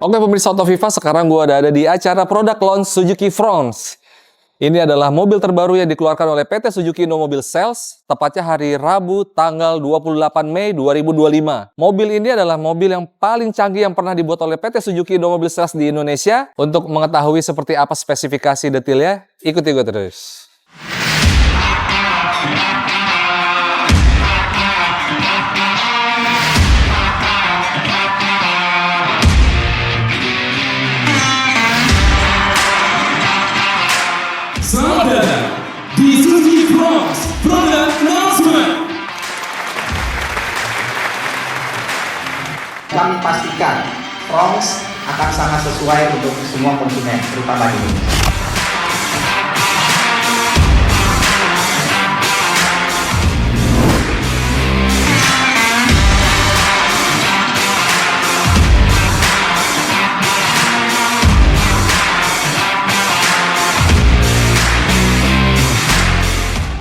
Oke pemirsa Otoviva, sekarang gue ada di acara produk launch Suzuki Fronts. Ini adalah mobil terbaru yang dikeluarkan oleh PT Suzuki Indomobil Sales, tepatnya hari Rabu tanggal 28 Mei 2025. Mobil ini adalah mobil yang paling canggih yang pernah dibuat oleh PT Suzuki Indomobil Sales di Indonesia. Untuk mengetahui seperti apa spesifikasi detailnya, ikuti gue terus. Selamat datang di Suzuki Fronts Product Announcement. Kami pastikan Fronts akan sangat sesuai untuk semua konsumen, terutama di Indonesia.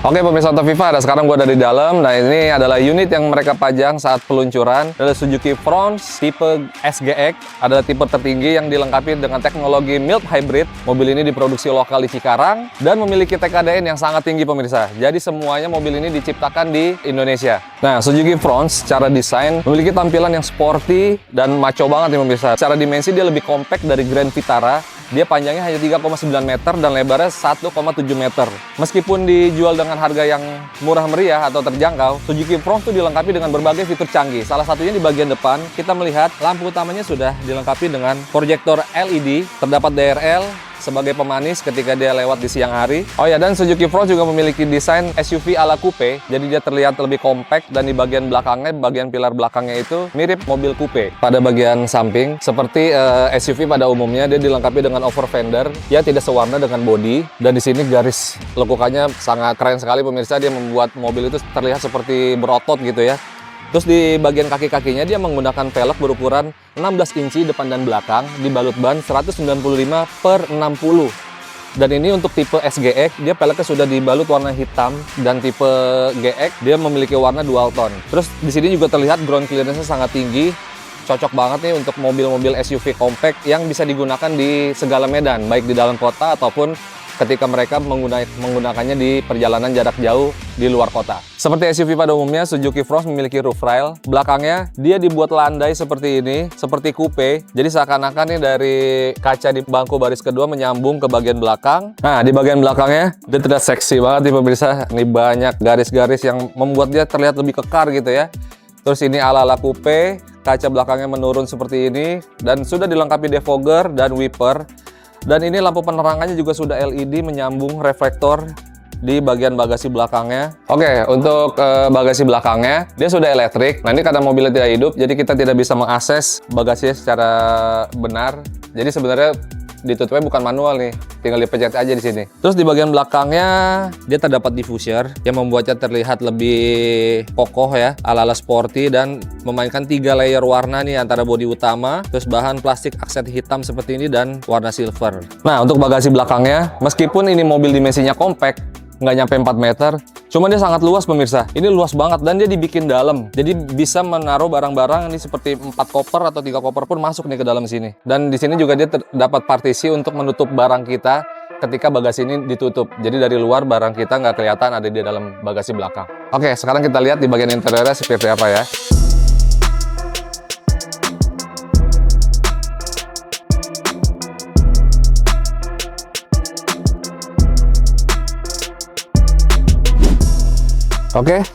Oke pemirsa Otoviva, sekarang gue ada di dalam. Nah ini adalah unit yang mereka pajang saat peluncuran. Adalah Suzuki Fronts tipe SGX, adalah tipe tertinggi yang dilengkapi dengan teknologi mild hybrid. Mobil ini diproduksi lokal di Cikarang dan memiliki TKDN yang sangat tinggi pemirsa. Jadi semuanya mobil ini diciptakan di Indonesia. Nah Suzuki Fronts secara desain memiliki tampilan yang sporty dan maco banget nih pemirsa. Secara dimensi dia lebih compact dari Grand Vitara. Dia panjangnya hanya 3,9 meter dan lebarnya 1,7 meter. Meskipun dijual dengan harga yang murah meriah atau terjangkau, Suzuki Fronts itu dilengkapi dengan berbagai fitur canggih. Salah satunya di bagian depan, kita melihat lampu utamanya sudah dilengkapi dengan proyektor LED, terdapat DRL sebagai pemanis ketika dia lewat di siang hari. Oh ya, dan Suzuki Fronts juga memiliki desain SUV ala coupe, jadi dia terlihat lebih compact dan di bagian belakangnya, bagian pilar belakangnya itu mirip mobil coupe. Pada bagian samping, seperti SUV pada umumnya, dia dilengkapi dengan over fender, ya tidak sewarna dengan bodi. Dan di sini garis lekukannya sangat keren sekali pemirsa, dia membuat mobil itu terlihat seperti berotot gitu ya. Terus di bagian kaki-kakinya dia menggunakan velg berukuran 16 inci depan dan belakang, dibalut ban 195/60. Dan ini untuk tipe SGX, dia velgnya sudah dibalut warna hitam, dan tipe GX dia memiliki warna dual tone. Terus di sini juga terlihat ground clearance-nya sangat tinggi. Cocok banget nih untuk mobil-mobil SUV compact yang bisa digunakan di segala medan, baik di dalam kota ataupun ketika mereka menggunakannya di perjalanan jarak jauh di luar kota. Seperti SUV pada umumnya, Suzuki Fronts memiliki roof rail. Belakangnya dia dibuat landai seperti ini, seperti coupe. Jadi seakan-akan nih dari kaca di bangku baris kedua menyambung ke bagian belakang. Nah, di bagian belakangnya dia terlihat seksi banget nih pemirsa. Ini banyak garis-garis yang membuat dia terlihat lebih kekar gitu ya. Terus ini ala-ala coupe, kaca belakangnya menurun seperti ini dan sudah dilengkapi defogger dan wiper. Dan ini lampu penerangannya juga sudah LED menyambung reflektor di bagian bagasi belakangnya. Oke, untuk bagasi belakangnya dia sudah elektrik. Nah ini karena mobilnya tidak hidup, jadi kita tidak bisa mengakses bagasinya secara benar. Jadi sebenarnya ditutupnya bukan manual nih, tinggal dipencet aja di sini. Terus di bagian belakangnya dia terdapat diffuser yang membuatnya terlihat lebih kokoh ya, ala-ala sporty dan memainkan 3 layer warna nih antara bodi utama, terus bahan plastik aksen hitam seperti ini dan warna silver. Nah untuk bagasi belakangnya, meskipun ini mobil dimensinya compact, nggak nyampe 4 meter, cuma dia sangat luas pemirsa. Ini luas banget dan dia dibikin dalam, jadi bisa menaruh barang-barang ini seperti 4 koper atau 3 koper pun masuk nih ke dalam sini. Dan di sini juga dia terdapat partisi untuk menutup barang kita ketika bagasi ini ditutup. Jadi dari luar barang kita nggak kelihatan ada di dalam bagasi belakang. Oke, sekarang kita lihat di bagian interiornya seperti apa ya. Oke,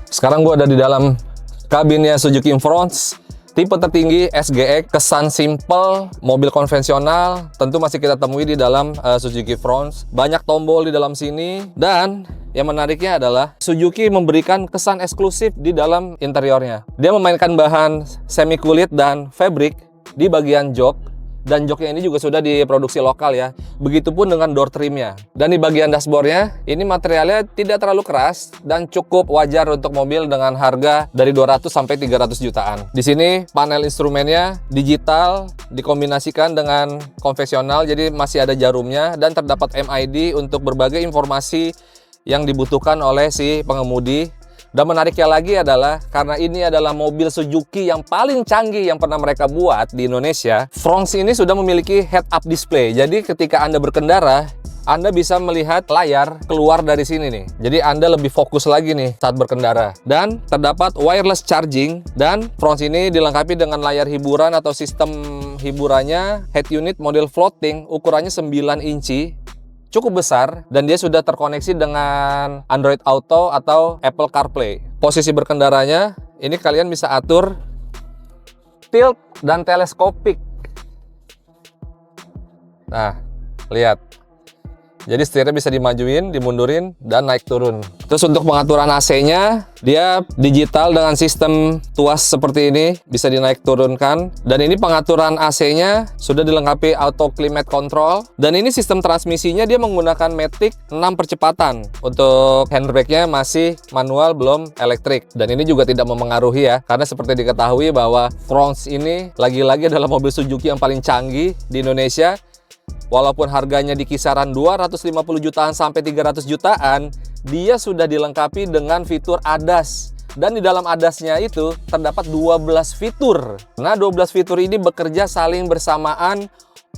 sekarang gue ada di dalam kabinnya Suzuki Fronts tipe tertinggi SGX. Kesan simple, mobil konvensional tentu masih kita temui di dalam Suzuki Fronts. Banyak tombol di dalam sini dan yang menariknya adalah Suzuki memberikan kesan eksklusif di dalam interiornya. Dia memainkan bahan semi kulit dan fabric di bagian jok. Dan joknya ini juga sudah diproduksi lokal ya. Begitupun dengan door trimnya. Dan di bagian dashboardnya, ini materialnya tidak terlalu keras dan cukup wajar untuk mobil dengan harga dari 200 sampai 300 jutaan. Di sini panel instrumennya digital dikombinasikan dengan konvensional, jadi masih ada jarumnya dan terdapat MID untuk berbagai informasi yang dibutuhkan oleh si pengemudi. Dan menariknya lagi adalah karena ini adalah mobil Suzuki yang paling canggih yang pernah mereka buat di Indonesia, Fronx ini sudah memiliki head-up display. Jadi ketika Anda berkendara, Anda bisa melihat layar keluar dari sini nih. Jadi Anda lebih fokus lagi nih saat berkendara. Dan terdapat wireless charging, dan Fronx ini dilengkapi dengan layar hiburan atau sistem hiburannya head unit model floating, ukurannya 9 inci. Cukup besar, dan dia sudah terkoneksi dengan Android Auto atau Apple CarPlay. Posisi berkendaranya, ini kalian bisa atur tilt dan teleskopik. Nah, lihat. Jadi setirnya bisa dimajuin, dimundurin, dan naik turun. Terus untuk pengaturan AC-nya, dia digital dengan sistem tuas seperti ini, bisa dinaik turunkan. Dan ini pengaturan AC-nya sudah dilengkapi auto climate control. Dan ini sistem transmisinya dia menggunakan Matic 6 percepatan. Untuk handbrake-nya masih manual, belum elektrik. Dan ini juga tidak memengaruhi ya, karena seperti diketahui bahwa Fronx ini lagi-lagi adalah mobil Suzuki yang paling canggih di Indonesia. Walaupun harganya di kisaran 250 jutaan sampai 300 jutaan, dia sudah dilengkapi dengan fitur ADAS. Dan di dalam ADAS-nya itu terdapat 12 fitur. Nah, 12 fitur ini bekerja saling bersamaan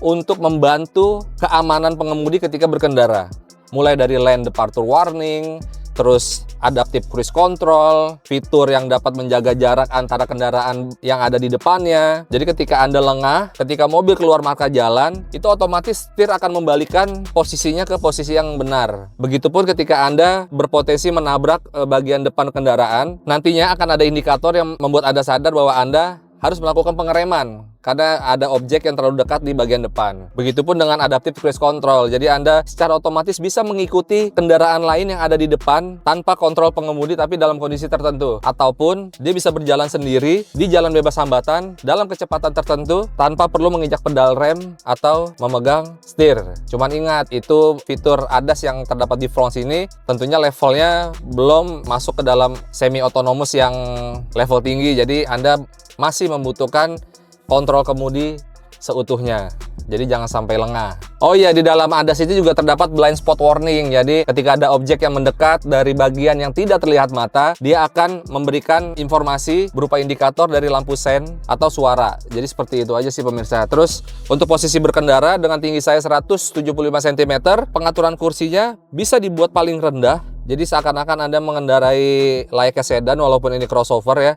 untuk membantu keamanan pengemudi ketika berkendara. Mulai dari lane departure warning, terus adaptive cruise control, fitur yang dapat menjaga jarak antara kendaraan yang ada di depannya. Jadi ketika Anda lengah, ketika mobil keluar marka jalan, itu otomatis setir akan membalikan posisinya ke posisi yang benar. Begitupun ketika Anda berpotensi menabrak bagian depan kendaraan, nantinya akan ada indikator yang membuat Anda sadar bahwa Anda harus melakukan pengereman karena ada objek yang terlalu dekat di bagian depan. Begitupun dengan adaptive cruise control. Jadi Anda secara otomatis bisa mengikuti kendaraan lain yang ada di depan tanpa kontrol pengemudi tapi dalam kondisi tertentu. Ataupun dia bisa berjalan sendiri di jalan bebas hambatan dalam kecepatan tertentu tanpa perlu menginjak pedal rem atau memegang setir. Cuman ingat, itu fitur ADAS yang terdapat di Fronx ini tentunya levelnya belum masuk ke dalam semi autonomous yang level tinggi. Jadi Anda masih membutuhkan kontrol kemudi seutuhnya. Jadi jangan sampai lengah. Oh iya, di dalam ADAS itu juga terdapat blind spot warning. Jadi ketika ada objek yang mendekat dari bagian yang tidak terlihat mata, dia akan memberikan informasi berupa indikator dari lampu sen atau suara. Jadi seperti itu aja sih pemirsa. Terus untuk posisi berkendara dengan tinggi saya 175 cm, pengaturan kursinya bisa dibuat paling rendah. Jadi seakan-akan Anda mengendarai layaknya sedan walaupun ini crossover ya.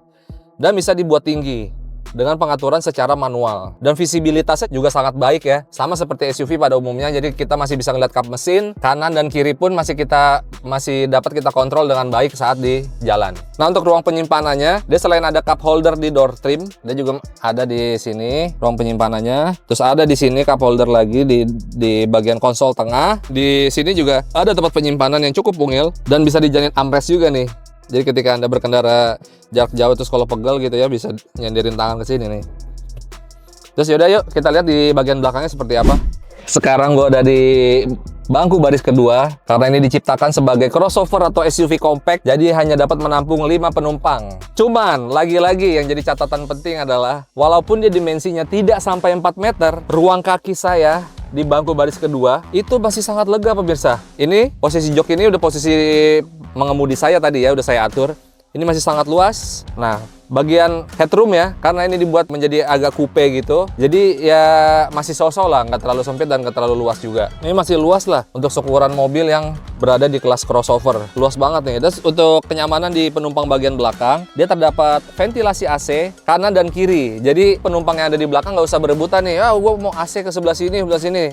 Dan bisa dibuat tinggi dengan pengaturan secara manual. Dan visibilitasnya juga sangat baik ya, sama seperti SUV pada umumnya. Jadi kita masih bisa ngeliat kap mesin, kanan dan kiri pun masih dapat kita kontrol dengan baik saat di jalan. Nah, untuk ruang penyimpanannya, dia selain ada cup holder di door trim, dia juga ada di sini ruang penyimpanannya. Terus ada di sini cup holder lagi di bagian konsol tengah. Di sini juga ada tempat penyimpanan yang cukup mungil dan bisa dijalin armrest juga nih. Jadi ketika Anda berkendara jarak jauh terus kalau pegel gitu ya, bisa nyandirin tangan ke sini nih. Terus yaudah yuk kita lihat di bagian belakangnya seperti apa. Sekarang gue udah di bangku baris kedua karena ini diciptakan sebagai crossover atau SUV compact, jadi hanya dapat menampung 5 penumpang. Cuman lagi-lagi yang jadi catatan penting adalah walaupun dia dimensinya tidak sampai 4 meter, ruang kaki saya di bangku baris kedua itu masih sangat lega pemirsa. Ini posisi jok ini udah posisi mengemudi saya tadi ya, udah saya atur. Ini masih sangat luas. Nah, bagian headroom ya, karena ini dibuat menjadi agak coupe gitu, jadi ya masih sosok lah, nggak terlalu sempit dan nggak terlalu luas juga. Ini masih luas lah untuk seukuran mobil yang berada di kelas crossover, luas banget nih. Terus untuk kenyamanan di penumpang bagian belakang, dia terdapat ventilasi AC kanan dan kiri. Jadi penumpang yang ada di belakang nggak usah berebutan nih, gue mau AC ke sebelah sini,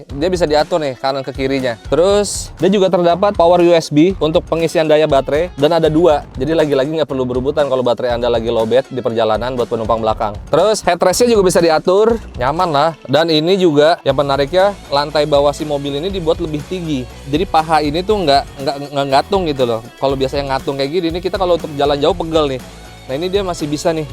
dia bisa diatur nih kanan ke kirinya. Terus dia juga terdapat power USB untuk pengisian daya baterai dan ada 2, jadi lagi-lagi nggak perlu berebutan kalau baterai Anda lagi lowbat di perjalanan buat penumpang belakang. Terus headrestnya juga bisa diatur, nyaman lah. Dan ini juga yang menariknya, lantai bawah si mobil ini dibuat lebih tinggi. Jadi paha ini tuh nggak ngatung gitu loh. Kalau biasanya ngatung kayak gini, ini kita kalau untuk jalan jauh pegel nih. Nah ini dia masih bisa nih.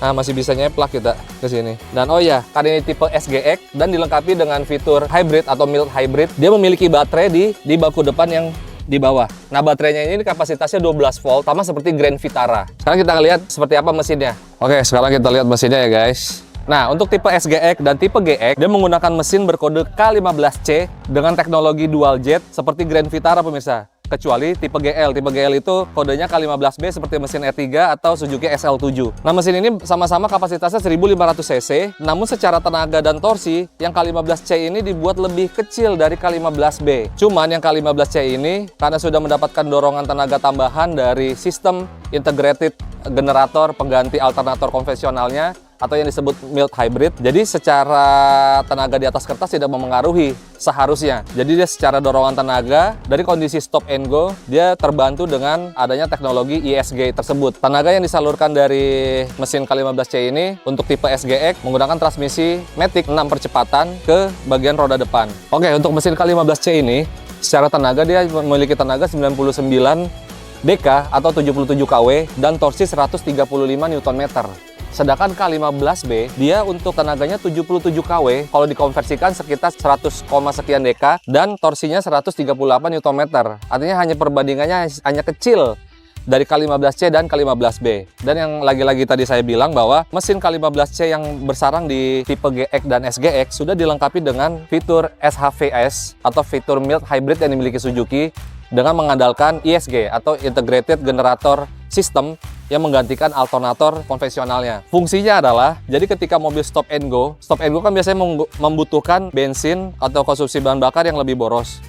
Nah masih bisa nyeplak kita ke sini. Dan oh ya, karena ini tipe SGX dan dilengkapi dengan fitur hybrid atau mild hybrid, dia memiliki baterai di baku depan yang di bawah. Nah baterainya ini kapasitasnya 12 volt sama seperti Grand Vitara. Sekarang kita lihat seperti apa mesinnya. Oke, sekarang kita lihat mesinnya ya guys. Nah untuk tipe SGX dan tipe GX, dia menggunakan mesin berkode K15C dengan teknologi dual jet seperti Grand Vitara pemirsa. kecuali tipe GL. Tipe GL itu kodenya K15B seperti mesin E3 atau Suzuki SL7. Nah, mesin ini sama-sama kapasitasnya 1500 cc, namun secara tenaga dan torsi, yang K15C ini dibuat lebih kecil dari K15B. Cuman yang K15C ini, karena sudah mendapatkan dorongan tenaga tambahan dari sistem integrated generator pengganti alternator konvensionalnya, atau yang disebut mild hybrid. Jadi secara tenaga di atas kertas tidak memengaruhi seharusnya. Jadi dia secara dorongan tenaga dari kondisi stop and go, dia terbantu dengan adanya teknologi ISG tersebut. Tenaga yang disalurkan dari mesin K15C ini untuk tipe SGX menggunakan transmisi Matic 6 percepatan ke bagian roda depan. Oke, untuk mesin K15C ini secara tenaga dia memiliki tenaga 99 dk atau 77 kW dan torsi 135 Nm. Sedangkan K15B, dia untuk tenaganya 77 kW, kalau dikonversikan sekitar 100, sekian dk, dan torsinya 138 Nm. Artinya hanya perbandingannya hanya kecil dari K15C dan K15B. Dan yang lagi-lagi tadi saya bilang bahwa mesin K15C yang bersarang di tipe GX dan SGX sudah dilengkapi dengan fitur SHVS atau fitur mild hybrid yang dimiliki Suzuki dengan mengandalkan ISG atau Integrated Generator System yang menggantikan alternator konvensionalnya. Fungsinya adalah, jadi ketika mobil stop and go kan biasanya membutuhkan bensin atau konsumsi bahan bakar yang lebih boros.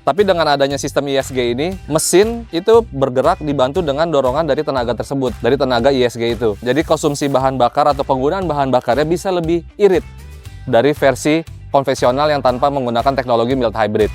Tapi dengan adanya sistem ISG ini, mesin itu bergerak dibantu dengan dorongan dari tenaga tersebut, dari tenaga ISG itu. Jadi konsumsi bahan bakar atau penggunaan bahan bakarnya bisa lebih irit dari versi konvensional yang tanpa menggunakan teknologi mild hybrid.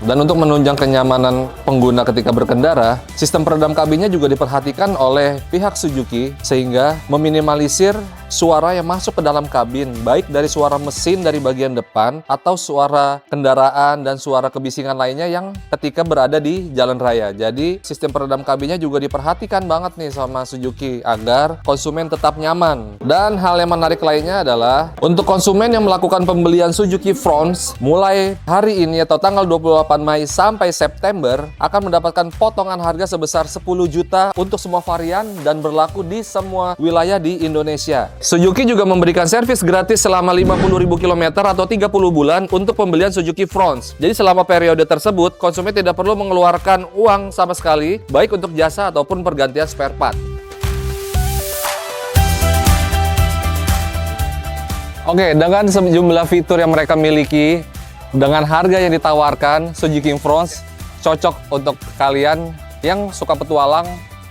Dan untuk menunjang kenyamanan pengguna ketika berkendara, sistem peredam kabinnya juga diperhatikan oleh pihak Suzuki sehingga meminimalisir suara yang masuk ke dalam kabin, baik dari suara mesin dari bagian depan atau suara kendaraan dan suara kebisingan lainnya yang ketika berada di jalan raya. Jadi sistem peredam kabinnya juga diperhatikan banget nih sama Suzuki agar konsumen tetap nyaman. Dan hal yang menarik lainnya adalah untuk konsumen yang melakukan pembelian Suzuki Fronts mulai hari ini atau tanggal 28 Mei sampai September akan mendapatkan potongan harga sebesar 10 juta untuk semua varian dan berlaku di semua wilayah di Indonesia. Suzuki juga memberikan servis gratis selama 50.000 km atau 30 bulan untuk pembelian Suzuki Fronts. Jadi selama periode tersebut, konsumen tidak perlu mengeluarkan uang sama sekali, baik untuk jasa ataupun pergantian spare part. Oke, dengan sejumlah fitur yang mereka miliki, dengan harga yang ditawarkan, Suzuki Fronts cocok untuk kalian yang suka petualang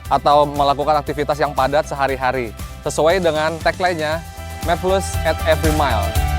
atau melakukan aktivitas yang padat sehari-hari. Sesuai dengan tagline-nya, Made Plus at Every Mile.